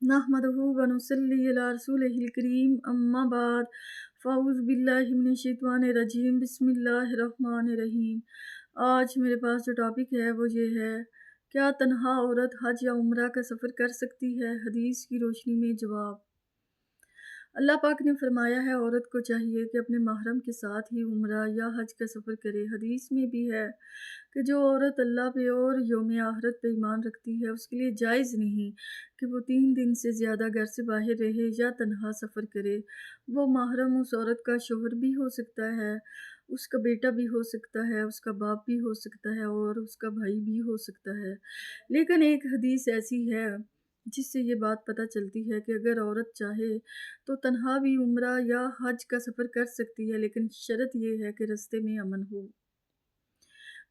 नहमदुहु व नुसल्ली अला रसूलिहिल करीम अम्मा बाद फ़ाऊज़ु बिल्लाहि मिनश शैतानिर रजीम बिस्मिल्लाहिर रहमानिर रहीम। आज मेरे पास जो टॉपिक है वो ये है, क्या तन्हा औरत हज या उम्रा का सफ़र कर सकती है? हदीस की रोशनी में जवाब। अल्लाह पाक ने फरमाया है औरत को चाहिए कि अपने महरम के साथ ही उम्रा या हज का सफ़र करे। हदीस में भी है कि जो औरत अल्लाह पे और यौम आखिरत पे ईमान रखती है उसके लिए जायज़ नहीं कि वो 3 दिन से ज़्यादा घर से बाहर रहे या तन्हा सफ़र करे। वो महरम उस औरत का शोहर भी हो सकता है, उसका बेटा भी हो सकता है, उसका बाप भी हो सकता है और उसका भाई भी हो सकता है। लेकिन एक हदीस ऐसी है जिससे ये बात पता चलती है कि अगर औरत चाहे तो तन्हा भी उम्रा या हज का सफ़र कर सकती है, लेकिन शर्त ये है कि रास्ते में अमन हो।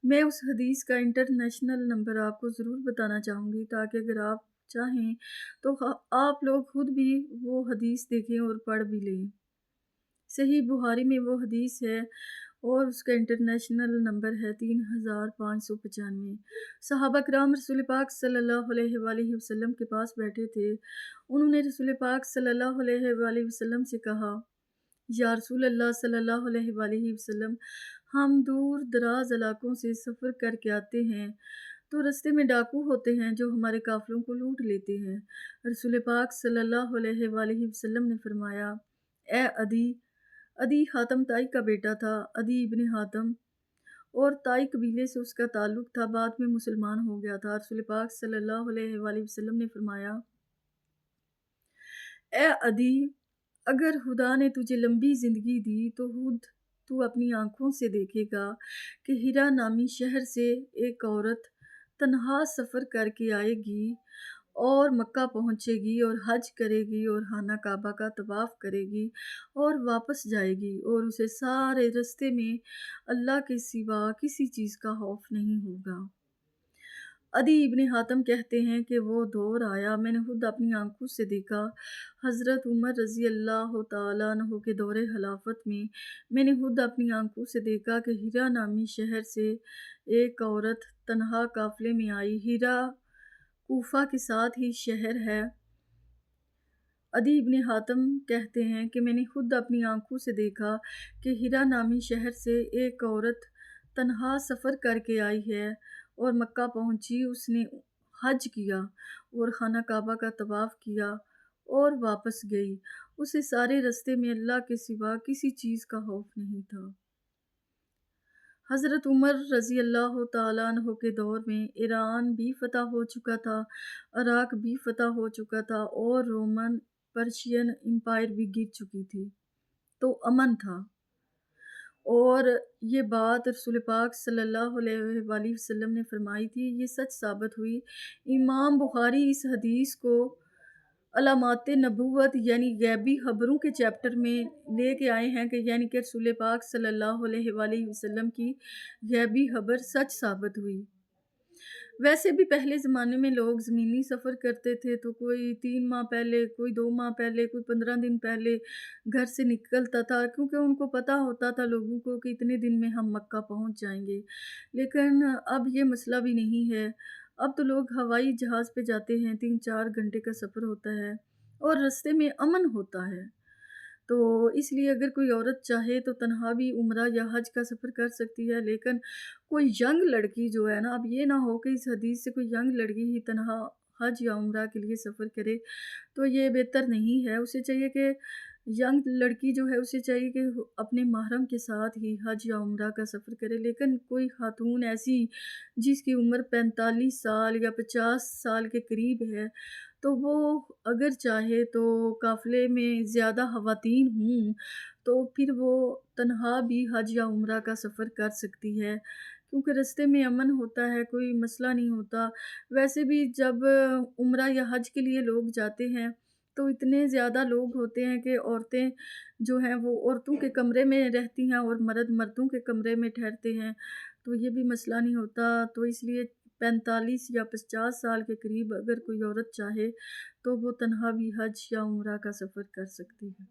मैं उस हदीस का इंटरनेशनल नंबर आपको ज़रूर बताना चाहूँगी ताकि अगर आप चाहें तो आप लोग खुद भी वो हदीस देखें और पढ़ भी लें। सही बुखारी में वो हदीस है और उसका इंटरनेशनल नंबर है 3595। सहाबा किराम रसूल पाक सल्लल्लाहु अलैहि वसल्लम के पास बैठे थे। उन्होंने रसूल पाक सल्लल्लाहु अलैहि वसल्लम से कहा, या रसूल अल्लाह सल्लल्लाहु अलैहि वसल्लम, हम दूर दराज इलाकों से सफ़र करके आते हैं तो रास्ते में डाकू होते हैं जो हमारे काफ़िलों को लूट लेते हैं। रसूल पाक सल्लल्लाहु अलैहि वसल्लम ने फरमाया, ए अदी। अदी हातम ताई का बेटा था। अदी इब्ने हातम और ताई कबीले से उसका ताल्लुक़ था, बाद में मुसलमान हो गया था। रसूल पाक सल्लल्लाहु अलैहि वसल्लम ने फरमाया, ए अदी, अगर खुदा ने तुझे लंबी ज़िंदगी दी तो खुद तू अपनी आँखों से देखेगा कि हिरा नामी शहर से एक औरत तन्हा सफ़र करके आएगी और मक्का पहुँचेगी और हज करेगी और खाना काबा का तवाफ़ करेगी और वापस जाएगी और उसे सारे रास्ते में अल्लाह के सिवा किसी चीज़ का खौफ नहीं होगा। अदी इब्ने हातम कहते हैं कि वो दौर आया, मैंने खुद अपनी आंखों से देखा। हज़रत उमर रज़ी अल्लाह तआला अन्हु के दौरे खिलाफत में मैंने खुद अपनी आंखों से देखा कि हिरा नामी शहर से एक औरत तन्हा काफ़िले में आई। हिरा कूफा के साथ ही शहर है। अदी इब्ने हातम कहते हैं कि मैंने खुद अपनी आंखों से देखा कि हिरा नामी शहर से एक औरत तन्हा सफ़र करके आई है और मक्का पहुंची। उसने हज किया और खाना काबा का तवाफ़ किया और वापस गई। उसे सारे रास्ते में अल्लाह के सिवा किसी चीज़ का खौफ नहीं था। हज़रत उमर रज़ी अल्लाह तआला अन्हु के दौर में ईरान भी फ़तह हो चुका था, इराक़ भी फ़तह हो चुका था और रोमन पर्शियन एम्पायर भी गिर चुकी थी, तो अमन था। और ये बात रसूल पाक सल्लल्लाहु अलैहि वसल्लम ने फरमाई थी, ये सच साबित हुई। इमाम बुखारी इस हदीस को अलामाते नबूवत यानी गैबी खबरों के चैप्टर में लेके आए हैं कि यानी कि रसूल पाक सल्लल्लाहु अलैहि वसल्लम की गैबी खबर सच साबित हुई। वैसे भी पहले ज़माने में लोग ज़मीनी सफ़र करते थे तो कोई 3 माह पहले, कोई 2 माह पहले, कोई 15 दिन पहले घर से निकलता था, क्योंकि उनको पता होता था लोगों को कि इतने दिन में हम मक्का पहुंच जाएंगे। लेकिन अब ये मसला भी नहीं है। अब तो लोग हवाई जहाज़ पे जाते हैं, 3-4 घंटे का सफ़र होता है और रास्ते में अमन होता है। तो इसलिए अगर कोई औरत चाहे तो तन्हा भी उम्रा या हज का सफ़र कर सकती है। लेकिन कोई यंग लड़की जो है ना, अब ये ना हो कि इस हदीस से कोई यंग लड़की ही तन्हा हज या उम्रा के लिए सफ़र करे, तो ये बेहतर नहीं है। उसे चाहिए कि यंग लड़की जो है उसे चाहिए कि अपने महरम के साथ ही हज या उम्रा का सफ़र करे। लेकिन कोई खातून ऐसी जिसकी उम्र 45 साल या 50 साल के करीब है, तो वो अगर चाहे तो काफ़िले में ज़्यादा ख़वातीन हों तो फिर वो तन्हा भी हज या उम्रा का सफ़र कर सकती है, क्योंकि रास्ते में अमन होता है, कोई मसला नहीं होता। वैसे भी जब उम्रा या हज के लिए लोग जाते हैं तो इतने ज़्यादा लोग होते हैं कि औरतें जो हैं वो औरतों के कमरे में रहती हैं और मर्द मर्दों के कमरे में ठहरते हैं, तो ये भी मसला नहीं होता। तो इसलिए 45 या 50 साल के करीब अगर कोई औरत चाहे तो वो तन्हा भी हज या उम्रा का सफ़र कर सकती है।